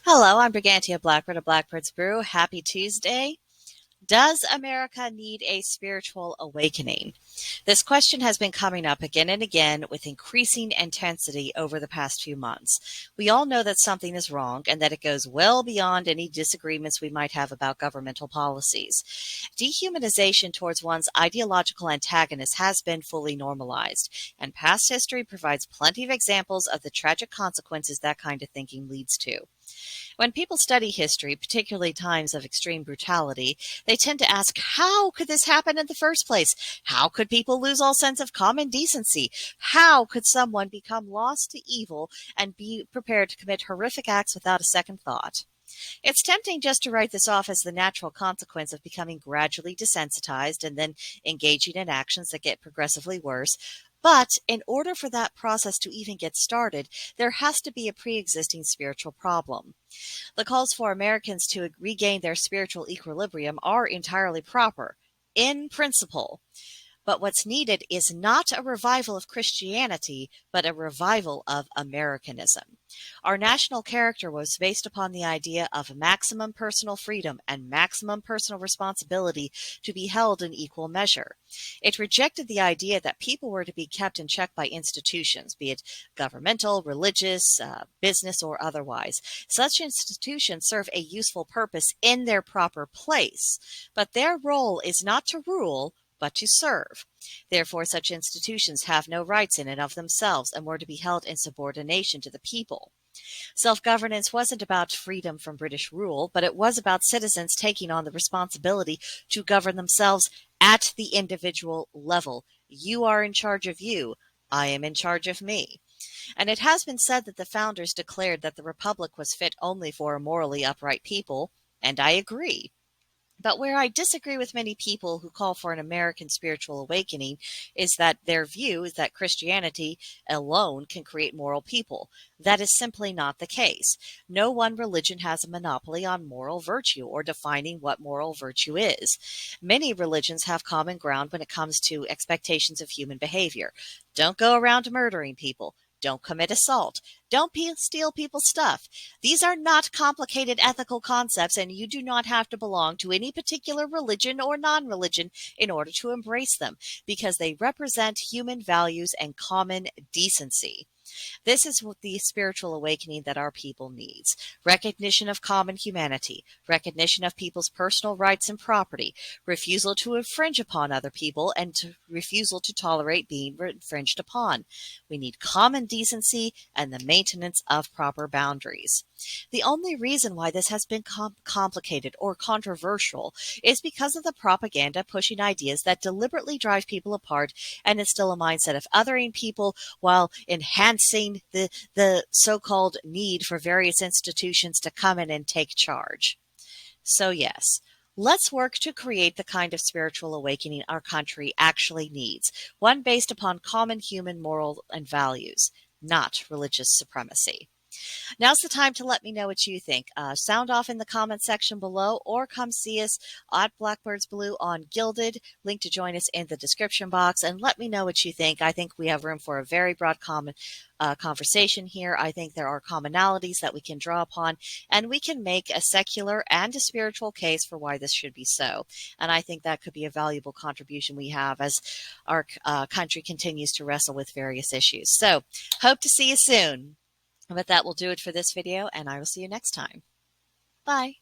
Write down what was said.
Hello, I'm BrigantiaBlackbird of BlackbirdsBrew. Happy Tuesday. Does America need a spiritual awakening? This question has been coming up again and again with increasing intensity over the past few months. We all know that something is wrong and that it goes well beyond any disagreements we might have about governmental policies. Dehumanization towards one's ideological antagonist has been fully normalized, and past history provides plenty of examples of the tragic consequences that kind of thinking leads to. When people study history, particularly times of extreme brutality, they tend to ask, how could this happen in the first place? How could people lose all sense of common decency? How could someone become lost to evil and be prepared to commit horrific acts without a second thought? It's tempting just to write this off as the natural consequence of becoming gradually desensitized and then engaging in actions that get progressively worse. But in order for that process to even get started, there has to be a pre-existing spiritual problem. The calls for Americans to regain their spiritual equilibrium are entirely proper, in principle. But what's needed is not a revival of Christianity, but a revival of Americanism. Our national character was based upon the idea of maximum personal freedom and maximum personal responsibility to be held in equal measure. It rejected the idea that people were to be kept in check by institutions, be it governmental, religious, business, or otherwise. Such institutions serve a useful purpose in their proper place, but their role is not to rule, but to serve. Therefore, such institutions have no rights in and of themselves and were to be held in subordination to the people. Self-governance wasn't about freedom from British rule, but it was about citizens taking on the responsibility to govern themselves at the individual level. You are in charge of you. I am in charge of me. And it has been said that the founders declared that the Republic was fit only for a morally upright people, and I agree. But where I disagree with many people who call for an American spiritual awakening is that their view is that Christianity alone can create moral people. That is simply not the case. No one religion has a monopoly on moral virtue or defining what moral virtue is. Many religions have common ground when it comes to expectations of human behavior. Don't go around murdering people. Don't commit assault. Don't steal people's stuff. These are not complicated ethical concepts, and you do not have to belong to any particular religion or non-religion in order to embrace them, because they represent human values and common decency. This is what the spiritual awakening that our people needs. Recognition of common humanity, recognition of people's personal rights and property, refusal to infringe upon other people, and refusal to tolerate being infringed upon. We need common decency and the maintenance of proper boundaries. The only reason why this has been complicated or controversial is because of the propaganda pushing ideas that deliberately drive people apart and instill a mindset of othering people while enhancing the so-called need for various institutions to come in and take charge. So yes, let's work to create the kind of spiritual awakening our country actually needs, one based upon common human moral and values, not religious supremacy. Now's the time to let me know what you think. Sound off in the comment section below, or come see us at BlackbirdsBrew on Gilded. Link to join us in the description box, and let me know what you think. I think we have room for a very broad conversation here. I think there are commonalities that we can draw upon, and we can make a secular and a spiritual case for why this should be so. And I think that could be a valuable contribution we have as our country continues to wrestle with various issues. So, hope to see you soon. But that will do it for this video, and I will see you next time. Bye.